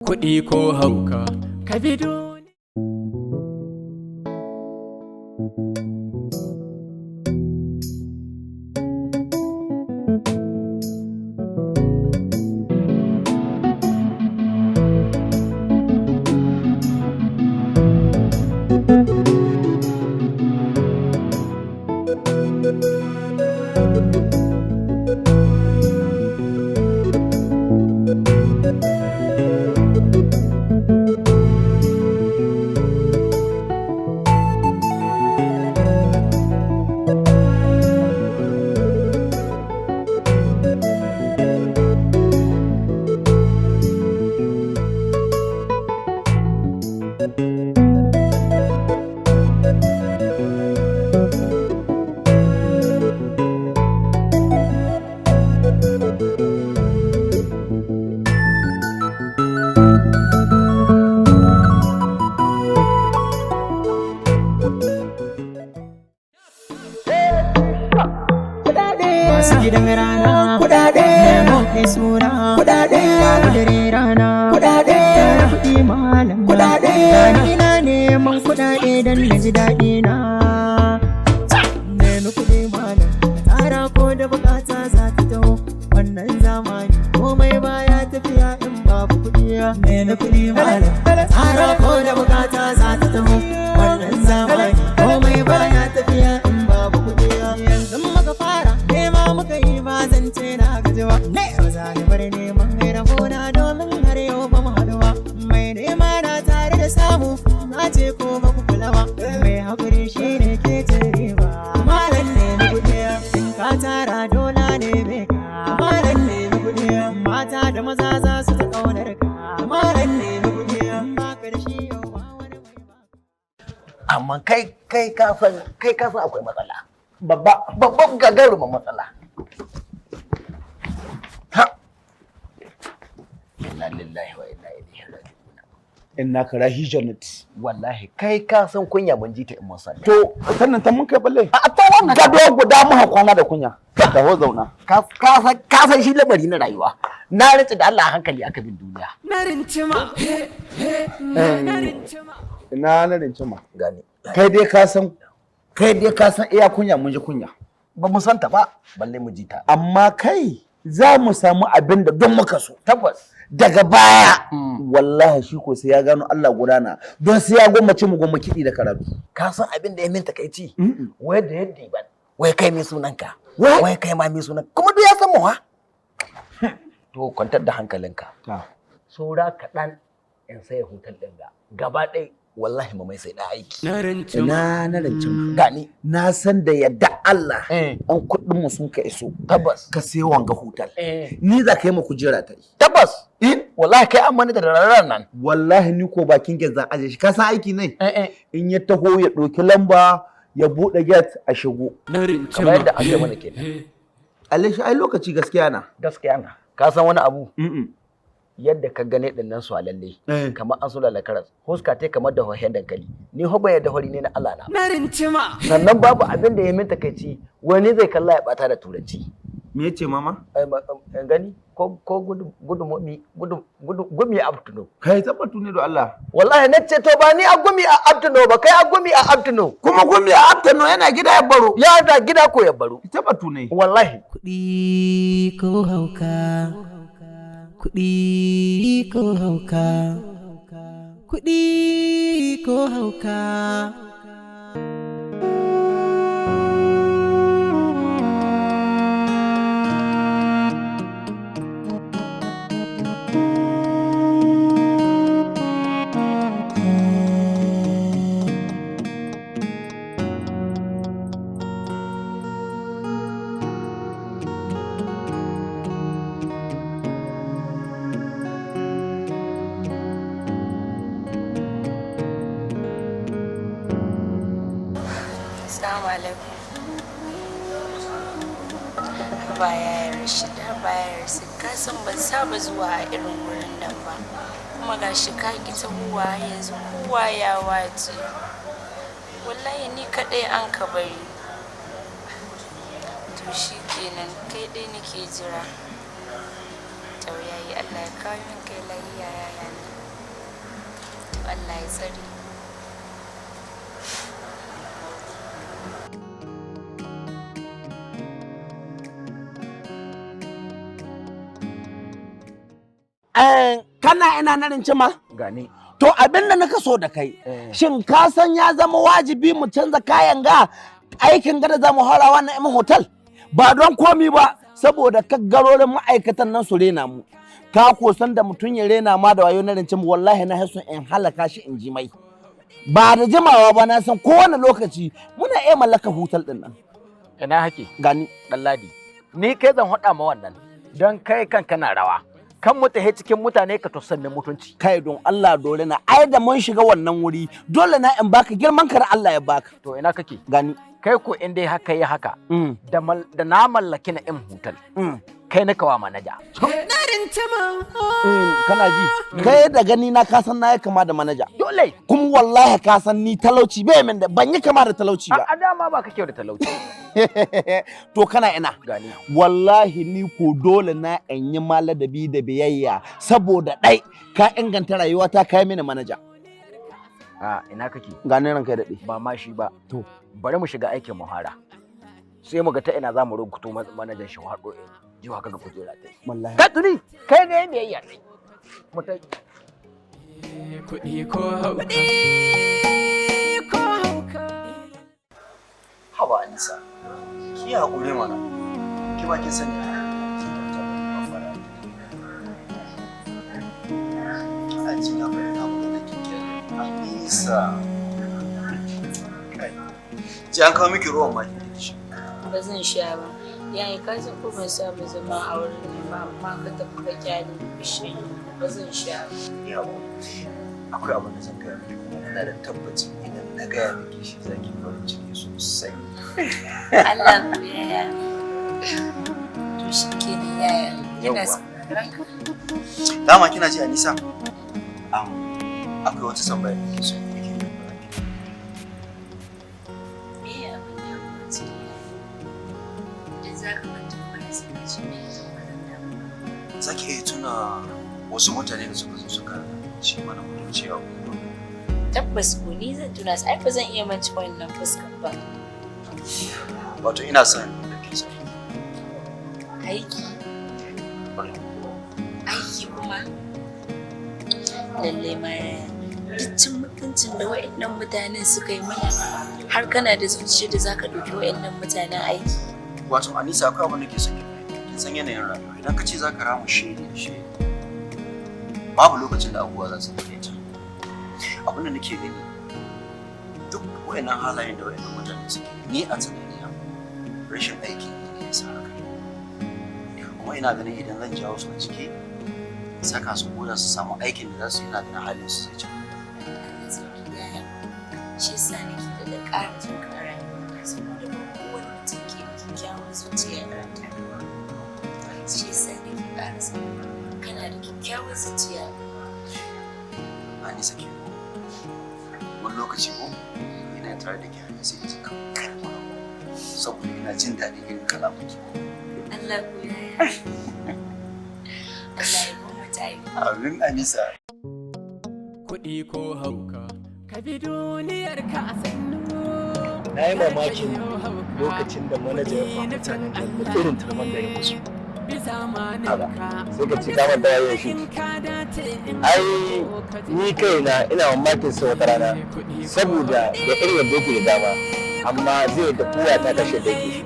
Kudi ko hauka, ka bi duniya. Gidan rana kudade mai suna kudade dare rana kudade kudi malam kudade ina neman kudade dan naji dadi na nemi kudi malam tsara ko da bukata za ta taho wannan zamani komai baya tafiya in babu kudi nemi kudi malam tsara ko da bukata za ta taho wannan zamani komai baya tafiya in babu kudi yanzu muka fara muka yi ba zance na gajiwa ne za ni bar neman mai rabona domin har yau ba mu haɗu ba mai nema na tare da samu na ce ko ba ku kula ba mai haƙuri shi ne ke tare ba malam ne mu kuɗi in ka tara dola ne mai ka malam ne mu kuɗi mata da maza za su ta ƙaunar ka malam ne mu kuɗi ba ka da shi yau ba wani mai ba amma kai ka san akwai matsala babban gagarumin matsala. Inna lillahi wa inna ilaihi raji'un. Inna karahi jannat. Wallahi kai ka san kunya mun ji ta in mun san. To sannan ta mun kai balle. A to wannan gado guda mu hakwana da kunya. Ka ho zauna. Ka san shi lamari na rayuwa. Na rinci da Allah hankali aka bin duniya. Na rincima. Na rincima. Ina na rincima. Gani. Kai dai ka san iya kunya mun ji kunya. Ba mu santa ba balle mu ji ta. Amma kai za mu samu abin da don muka so. Tabbas. Daga baya wallahi shi ko sai ya gano Allah gudana don sai ya gwammace mu gwamma kiɗi da karatu. Ka san abin da ya min takaici wai da yadda ba wai kai mai sunanka wai kai ma mai sunan kuma duk ya san mu ha to kwantar da hankalinka saura kaɗan in sai hotel ɗin gaba ɗaya wallahi mai sai da aiki Na rincima. na rancin gani na san da yadda Allah an kuɗin mu sun ka iso tabbas ka sai wanga hotel ni za ka yi ma kujera ta yi tabbas wallahi kai an mani da rarraran nan wallahi ni ko bakin gate zan aje shi ka san aiki ne in ya taho ya ɗauki lamba ya buɗe gate a shigo Na rincima. kamar yadda an yi mana kenan Allah shi ai lokaci gaskiya na ka san wani abu yadda ka gane din nan su lalle kamar an sula lakaras huska te kamar da hohen dankali ni hoba ya da hori ne na Allah na Na rincima. sannan babu abin da ya min takeici wani zai kalla ya bata da turanci me yace mama gani ko gumi a abtuno kai tabbatu ne da Allah wallahi na ce to ba ni a gumi a abtuno ba kai a gumi a abtuno kuma gumi a abtano yana gida ya baro ya da gida ko ya baro tabbatu ne wallahi kuɗi ko hauka kuɗi ko hauka kuɗi ko hauka Assalamu alaikum. Baya Rashida, baya Rashid, ka san ban saba zuwa a irin wurin nan ba. Kuma ga shi ka ki tahowa yanzu kowa ya wace. Wallahi ni kaɗai an ka bari. To shi kenan kai ɗai nake jira. jitau yayi. Allah ya kawo min kai lafiya yayana. Allah ya tsare. Kana ina na rinci ma? Gani. To abin da naka so da kai, shin ka san ya zama wajibi mu canza kayan ga aikin gada za mu harawa na imin hotel? Ba don komi ba, saboda kaggarorin ma'aikatan nan su rena mu. Ka ko san da mutum ya rena ma da wayo na rinci mu, wallahi na hasu in halaka shi in ji mai. Ba da jimawa ba na san kowane lokaci muna iya mallaka hotel din nan. Ina hake? Gani. Ɗanladi. Ni kai zan haɗa ma wannan don kai kanka na rawa. Kan mu tahe cikin mutane ka tosan mai mutunci. Kai don Allah dole na ai da mun shiga wannan wuri dole na in baka girman ka da Allah ya baka. To ina kake? Gani. Kai ko in dai haka yi haka da na mallaki na in hotel. Kai na kawa manaja. Kana ji? Kai da gani na ka san na yi kama da manaja. Dole. Kuma wallahi ka san ni talauci bai min da ban yi kama da talauci ba. A dama ba ka kyau da talauci. To kana ina? Gani. Wallahi ni ko dole na in yi maladabi da biyayya saboda dai ka inganta rayuwata ka yi mini manaja. Ina kake? Gani ranka ya daɗe. Ba ma shi ba. To bari mu shiga aikin muhara. Sai mu ga ta ina za mu rubuto manajan shi haɗo jiwa kaga kujera ta. Wallahi. Ka tuni kai ne biyayya ne. Mutai. Kuɗi ko hauka. Haba Anisa, ki haƙuri mana, ki ba kin sani a cikin abin da mu da kike Anisa. Ji an kawo miki ruwan maki da shi. Ba zan sha ba. Yayi ka san ko ban saba zama a wurin ne ba, amma ka tafi ka kyale bishiyu. Ba zan sha ba. Yawo, akwai abin da zan gaya miki kuma ina da tabbacin idan na gaya miki shi zaki farin ciki sosai. Allah ku yaya. To shi kenan yaya. Ina ranka. Dama kina ji Anisa? Akwai wata tambaya da ke so ki yi. Me ya abin da ku ci? Idan za ka manta wani sai ka ci me zan fara. Zaki iya tuna wasu mutane da suka zo suka ci mana mutunci a unguwar? Tabbas ko ni zan tuna su, ai ba zan iya manci wannan fuskar ba. Wato ina son da ke sai. Aiki. Aiki kuma. Lalle ma duk cin mutuncin da wa'annan mutanen suka yi mana har kana da zuciya da zaka ɗauki wa'annan mutanen aiki. Wato Anisa akwai abin da ke son kin san yanayin rayuwa idan ka ce za ka rama shi babu lokacin da abubuwa za su daidaita. Abin da nake gani duk wa'annan halayen da wa'annan mutane suke ni a tunanina rashin aiki ne ya sa haka. Kuma ina ganin idan zan jawo su a ciki saka su koda su samu aikin da za su yi na ganin halin su zai canza. Shi yasa nake da ƙara jin ƙara saboda ba kowane mutum ke da kyakkyawar zuciya irin ta. Shi yasa nake ƙara saboda kana da kyakkyawar zuciya. Anisa ke wani lokaci ko ina tare da ke hanyar sai ji kan saboda ina jin daɗin irin kalamanki. Allah ku yaya. Allah ya kuma tayi. Amin Anisa. Kuɗi ko hauka, ka bi duniyar ka a sannu. Na yi mamakin lokacin da manaja ya faɗi mutanen da irin turban da ya musu. Sai ka ci kamar da ya shi. Ai, ni kaina ina mamakin sa wata rana saboda da irin yadda yake da dama, amma zai da kuwa ta kashe da yake.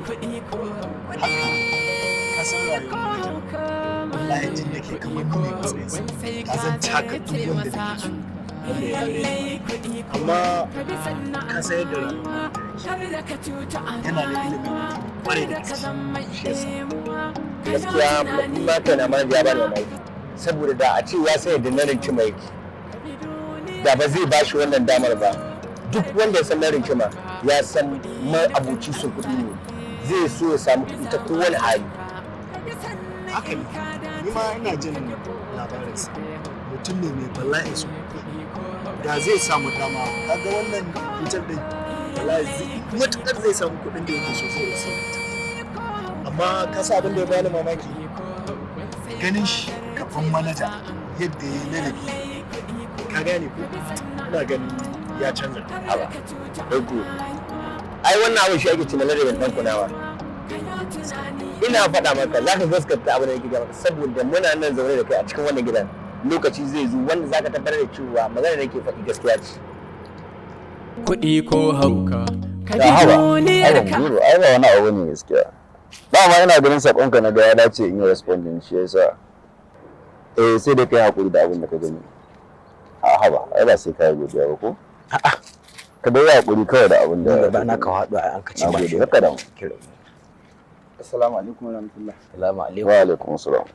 Ka san rayuwar manaja, wallahi jin da ke kamar kuma matsayinsa, ka zan taka duk wanda da ke so. Amma ka san yadda rayuwar yana da ilimin kwarai da gaske shi yasa. Gaskiya ma kai na manaja ya bani mamaki saboda da a ce ya san yadda na rinci mai da ba zai bashi wannan damar ba. Duk wanda ya san na rinci ma ya san mai abuci su kuɗi ne zai so ya samu kuɗi ta kowane hali. Haka ne, ni ma ina jin labarinsa. Mutum ne mai bala'in su da zai samu dama kaga wannan fitar da wallahi matuƙar zai samu kuɗin da yake so zai sai amma ka sa abin da ya bani mamaki ganin shi babban manaja yadda ya yi ladabi ka gane ko ina ganin ya canza haba ɗauko ai wannan abin shi ake cin ladabin ɗan kunawa ina faɗa maka za ka gaskata abin da yake gaba saboda muna nan zaune da kai a cikin wannan gidan lokaci zai zo wanda za ka tabbatar da cewa magana da yake faɗi gaskiya ce kuɗi ko hauka ka da bi hawa duniyar ka ai ba wani abu ne gaskiya dama ina ganin sakonka na ga ya dace in yi responding shi yasa sai dai kai hakuri da abin da ka gani a haba ai ba sai kai godiya ba ko a'a ka dai hakuri kawai da abin da ba na ka haɗu a an ka ci ba shi haka da mu Assalamu alaikum wa rahmatullah. salamu alaikum wa alaikum assalam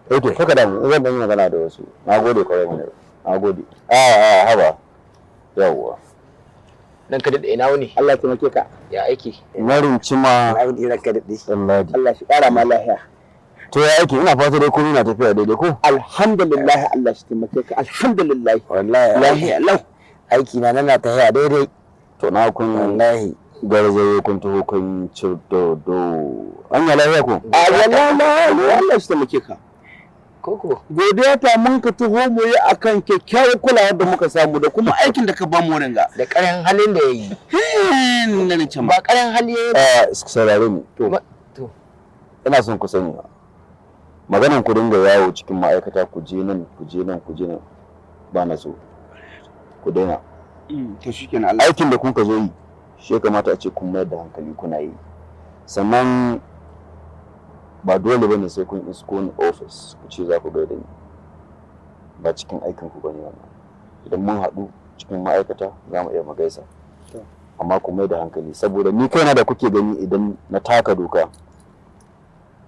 to haka da mu zan dan yi magana da wasu nagode kwarai mu nagode haba yawwa dan ka dade ina wuni Allah ya taimake ka. ya aiki na rincima Abin da ka daɗe. salladi Allah shi ƙara ma lafiya. to ya aiki ina fata dai komai na tafiya daidai ko Alhamdulillah Allah shi taimake ka. Alhamdulillah. wallahi Lafiya lau. Aiki na nan na tafiya daidai. to na kun Wallahi. garzayo kun taho kun ci dodo an yi lafiya ko A wallahi Allah shi taimake ka. koko Godiya ta mun ka taho mu yi akan kyakkyawar kulawar da muka samu da kuma aikin da ka ba mu wurin ga. da ƙarin halin da yayi Na ni can ba ƙarin hali yayi saurare ni to ina son ku sani maganan ku dinga yawo cikin ma'aikata ku je nan ku je nan ku je nan ba na so ku daina To shikenan Allah. aikin da kun ka zo yi shi ya kamata a ce kun mayar da hankali kuna yi sannan ba dole bane sai kun isko ni office ku ce za ku gaida ni ba cikin aikin ku bane wannan idan mun haɗu cikin ma'aikata za mu iya magaisa amma ku mai da hankali saboda ni kaina da kuke gani idan na taka doka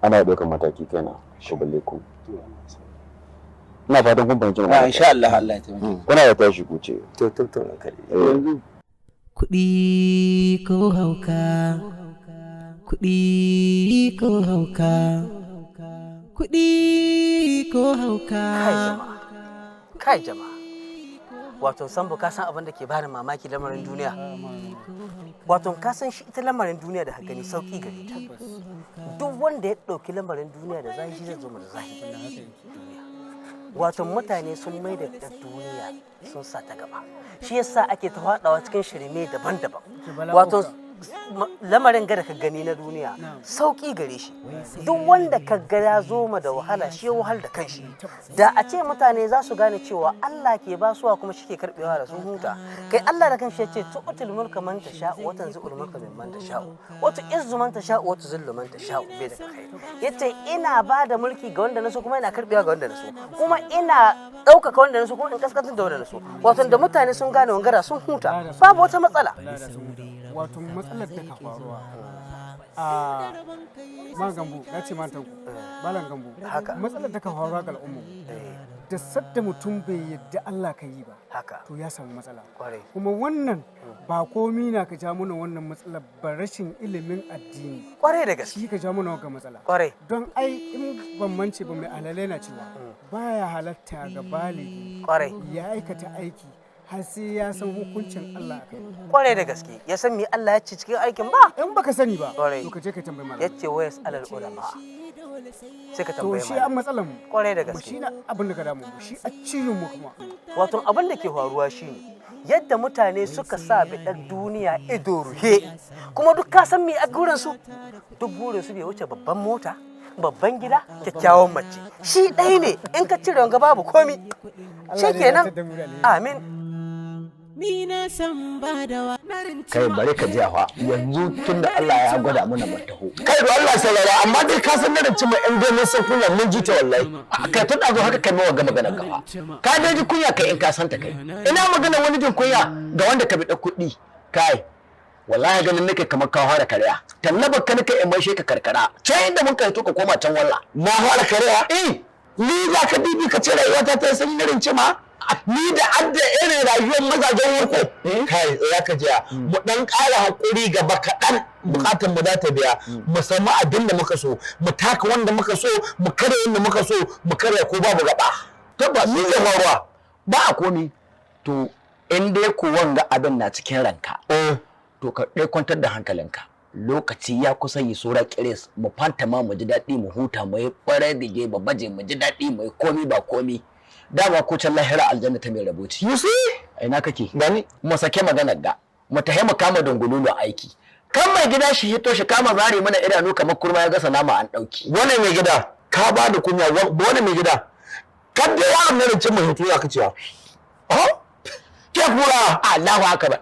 ana ɗaukar mataki kaina ko balle ku ina fatan kun fahimci magana insha Allah Allah ya taimake kuna da tashi ku ce to kare yanzu Kuɗi ko hauka, kuɗi ko hauka, kuɗi ko hauka. Kai jama'a, wato Sambo ka san abin da ke bani mamaki lamarin duniya. Wato ka san shi ita lamarin duniya da haka gani sauki gare ta. Duk wanda ya ɗauki lamarin duniya da zahiri zai zo mu da zahiri. Wato mutane sun mai da duniya sun sa ta gaba. Shi yasa ake ta faɗawa cikin shirme daban-daban. Wato lamarin gada ka gani na duniya sauki gare shi. Duk wanda ka ga ya zo ma da wahala shi ya wahal da kanshi. Da a ce mutane za su gane cewa Allah ke basuwa kuma shi ke karɓewa da sun huta. Kai Allah da kanshi ya ce tu'til mulka man tasha wa tanzi'ul mulka mimman tasha wa tu'izzu man tasha wa tuzillu man tasha bai da kai. Yace ina ba da mulki ga wanda na so kuma ina karɓewa ga wanda na so. Kuma ina ɗaukaka wanda na so kuma in kaskantar da wanda na so. Wato da mutane sun gane wangara sun huta babu wata matsala. Wato matsalar da ka faruwa a man gambo ya ce man tanku balan gambo haka matsalar da ka faruwa ga al'umma da sadda mutum bai yadda Allah ka yi ba haka to ya samu matsala kwarai kuma wannan ba komi na ka ja mana wannan matsalar ba rashin ilimin addini kwarai da gaske shi ka ja mana wannan matsala kwarai don ai in ban mance ba mai alalai na cewa baya halatta ga baligi kwarai ya aikata aiki har sai ya san hukuncin Allah a kai. Kwarai da gaske, ya san me Allah ya ce cikin aikin ba? In baka sani ba, to ka je ka tambayi malami. Yace wa yas'alul ulama. Sai ka tambayi malami. To shi an matsalan mu. Kwarai da gaske. Shi na abin da ka damu mu, shi a ciyon mu kuma. Wato abin da ke faruwa shine yadda mutane suka sa bidar duniya ido ruhe. Kuma duk ka san me a gurin su? Duk burin su bai wuce babban mota. Babban gida kyakkyawan mace shi ɗaya ne in ka cire wanga babu komi shi kenan amin. Ni na san ba da kai bare ka ji fa yanzu tunda Allah ya gwada mana mataho kai da Allah saurara amma dai ka san da cin mai in dai mun san kunya mun ji ta wallahi kai tun da zo haka kai mawa ga magana gaba ka dai ji kunya kai in ka san ta kai ina magana wani jin kunya ga wanda ka bi da kuɗi kai wallahi ganin nake kamar ka fara kariya tallaba ka nake in mai shi ka karkara can inda mun kai to ka koma can walla na fara kariya ni za ka bibi ka ce rayuwata ta san irin cima ni da adda irin rayuwar mazajen wuko kai za ka jiya mu dan ƙara haƙuri gaba kaɗan buƙatar mu za ta biya mu samu abin da muka so mu taka wanda muka so mu kare wanda muka so mu kare ko babu gaba tabbas ni zai faruwa ba a komi to in dai ko wanga abin na cikin ranka to ka dai kwantar da hankalinka lokaci ya kusa yi sura kiris mu fanta ma mu ji daɗi mu huta mu yi ƙwarai da ge ba baje mu ji daɗi mu yi komi ba komi dama ko can lahira aljanna ta mai raboci you see ina kake gani mu sake maganar ga mu tahe mu kama dungululu aiki kan mai gida shi hito shi kama zare mana idanu kamar kurma ya gasa nama an dauki wannan mai gida ka ba da kunya wannan mai gida kan da yaron nan cin mai hito ya kace oh ke kura Allahu akbar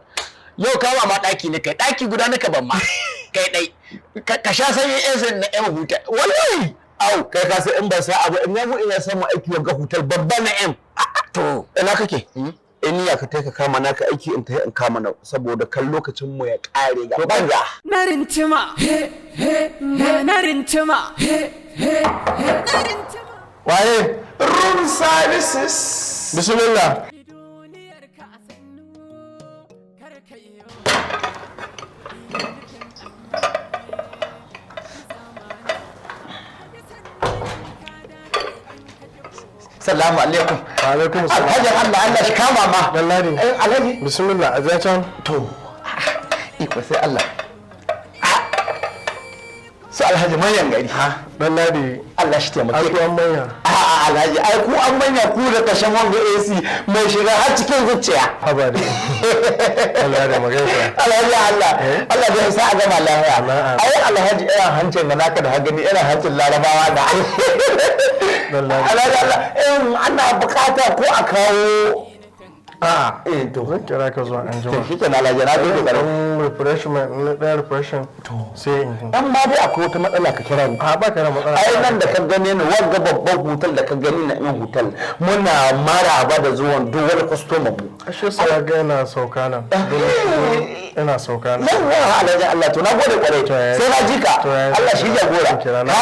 yau kama ma daki ne kai daki guda naka ban ma kai dai ka sha sanyin esin na yan huta wallahi au kai ka sai in ba sai abu in yamu ina samu aiki ga hotel babban na M to ina kake in ya ka ka kama naka aiki in ta in kama na saboda kan lokacin mu ya kare ga banga na rintima na rintima na rintima waye room services bismillah Salamu alaikum. Wa alaikum salam. Alhaji Allah shi kama ma. Wallahi. Alhaji. Bismillah azan to. Iko sai Allah. Su Alhaji manyan gari. Ha wallahi. Allah shi taimake ku. An manya. A'a Alhaji ai ku an manya ku da kashin wanga AC mai shiga har cikin zuciya. Haba dai. Allah da magana. Alhaji Allah. Allah bai sa a gama lafiya. Ai Alhaji ina hancin da naka da hagani ina hancin Larabawa da. Alhaji Allah ana bukata ko a kawo to zan kira ka zuwa an jima shi kenan Alhaji na gode garin refreshment na ɗaya refreshment to sai in dan ma dai akwai wata matsala ka kira ni a ba ka da matsala ai nan da ka gane ni wanga babban hotel da ka gani na in hotel muna maraba da zuwan duk wani customer mu ashe sai ga yana sauka nan ina sauka nan yawa Alhaji Allah to na gode kwarai sai na jika Allah shi ya gora ka ne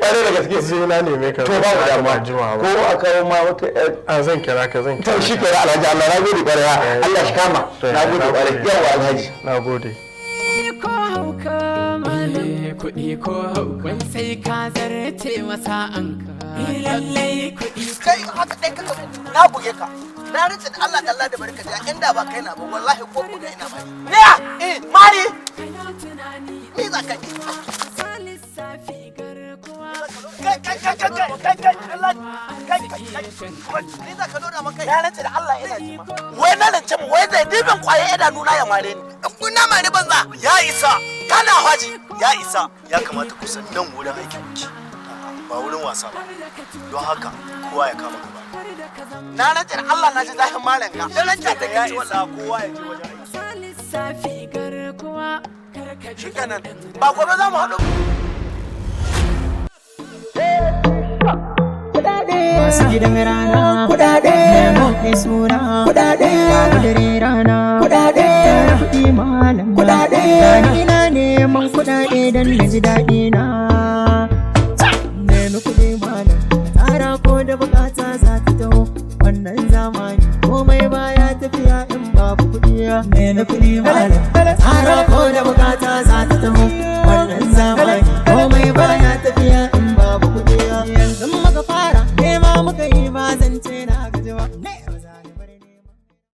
kwarai da gaske sai na neme ka to ba da ma jima ko a kawo ma wata zan kira ka zan to shi kenan Alhaji Allah na gode kwarai Allah shi kama na gode kwarai yawa Alhaji na gode ko hauka mali kuɗi ko hauka sai ka zarce masa anka lallai kuɗi kai haka dai kaka na buge ka na rinse da Allah da barka da inda ba kai na ba wallahi ko buga ina bari ne mari me za ka yi ni za ka nuna maka ya rance da Allah ina ji ma wai na rance mu wai zai dibin kwaye yana nuna ya mare ni in kun na mare banza ya isa kana haji ya isa ya kamata ku san nan wurin aikin muke ba wurin wasa ba don haka kowa ya kama gaba na rance da Allah na ji zahin maren ka dan rance da kace wallahi kowa ya je wajen aiki shikenan ba gobe za mu haɗu Masu gidan rana kudade mai suna kudade dare rana kudade kuɗi malam kudade ina neman kudade dan na ji daɗi na nemi kuɗi malam tsara ko da bukata za ta taho wannan zamani komai baya tafiya in babu kuɗi nemi kuɗi malam